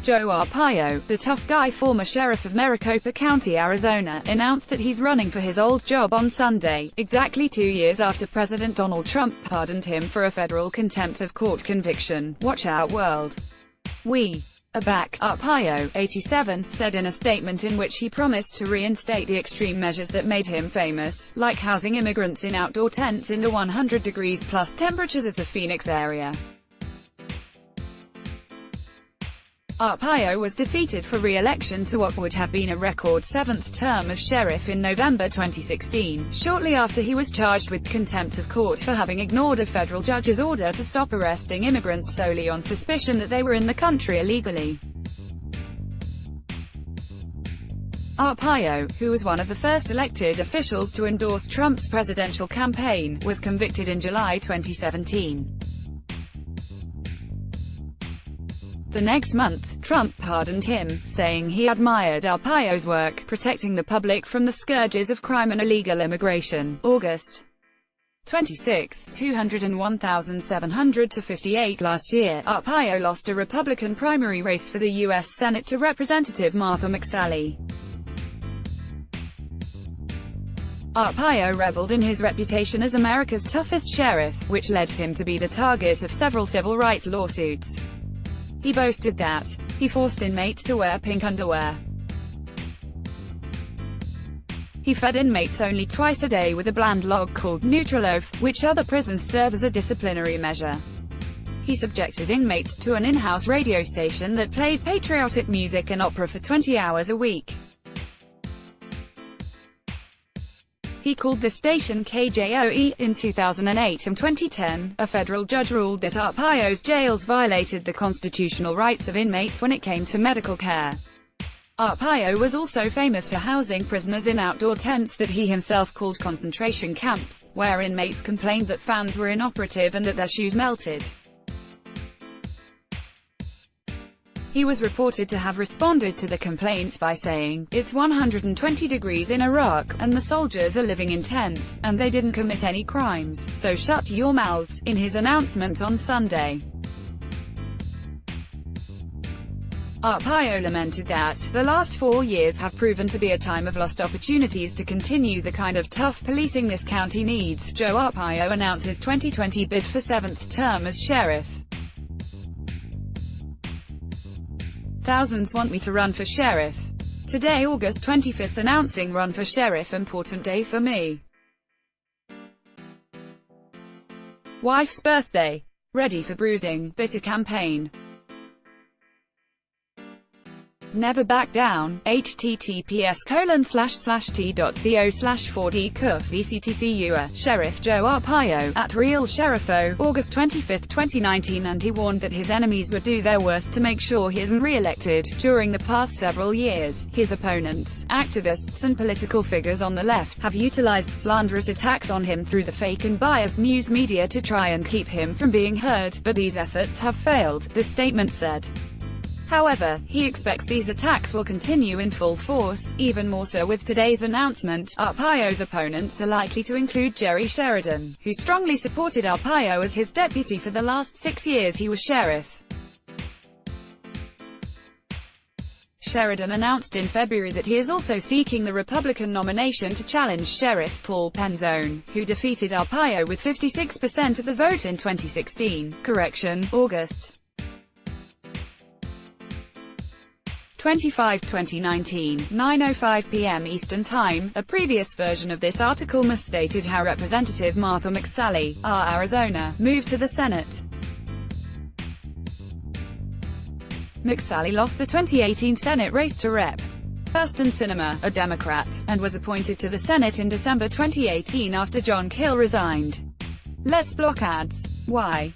Joe Arpaio, the tough guy former sheriff of Maricopa County, Arizona, announced that he's running for his old job on Sunday, exactly 2 years after President Donald Trump pardoned him for a federal contempt of court conviction. Watch out, world. We are back, Arpaio, 87, said in a statement in which he promised to reinstate the extreme measures that made him famous, like housing immigrants in outdoor tents in the 100 degrees plus temperatures of the Phoenix area. Arpaio was defeated for re-election to what would have been a record 7th term as sheriff in November 2016, shortly after he was charged with contempt of court for having ignored a federal judge's order to stop arresting immigrants solely on suspicion that they were in the country illegally. Arpaio, who was one of the first elected officials to endorse Trump's presidential campaign, was convicted in July 2017. The next month, Trump pardoned him, saying he admired Arpaio's work protecting the public from the scourges of crime and illegal immigration. August 26, 201,700 to 58. Last year, Arpaio lost a Republican primary race for the U.S. Senate to Representative Martha McSally. Arpaio reveled in his reputation as America's toughest sheriff, which led him to be the target of several civil rights lawsuits. He boasted that he forced inmates to wear pink underwear. He fed inmates only twice a day with a bland log called Nutriloaf, which other prisons serve as a disciplinary measure. He subjected inmates to an in-house radio station that played patriotic music and opera for 20 hours a week. He called the station KJOE. In 2008 and 2010, a federal judge ruled that Arpaio's jails violated the constitutional rights of inmates when it came to medical care. Arpaio was also famous for housing prisoners in outdoor tents that he himself called concentration camps, where inmates complained that fans were inoperative and that their shoes melted. He was reported to have responded to the complaints by saying, "It's 120 degrees in Iraq, and the soldiers are living in tents, and they didn't commit any crimes, so shut your mouths," in his announcement on Sunday. Arpaio lamented that the last 4 years have proven to be a time of lost opportunities to continue the kind of tough policing this county needs. Joe Arpaio announced his 2020 bid for 7th term as sheriff. Thousands want me to run for sheriff. Today, August 25th, announcing run for sheriff, important day for me. Wife's birthday. Ready for bruising, bitter campaign. Never back down. https://t.co/4dcuf VCTCUA. Sheriff Joe Arpaio, at Real Sheriffo, August 25, 2019, and he warned that his enemies would do their worst to make sure he isn't re-elected. During the past several years, his opponents, activists and political figures on the left, have utilized slanderous attacks on him through the fake and biased news media to try and keep him from being heard, but these efforts have failed, the statement said. However, he expects these attacks will continue in full force, even more so with today's announcement. Arpaio's opponents are likely to include Jerry Sheridan, who strongly supported Arpaio as his deputy for the last 6 years he was sheriff. Sheridan announced in February that he is also seeking the Republican nomination to challenge Sheriff Paul Penzone, who defeated Arpaio with 56% of the vote in 2016. Correction, August 25, 2019, 9:05 p.m. Eastern Time. A previous version of this article misstated how Representative Martha McSally, Arizona, moved to the Senate. McSally lost the 2018 Senate race to Rep. Thurston Sinema, a Democrat, and was appointed to the Senate in December 2018 after John Kill resigned. Let's block ads. Why?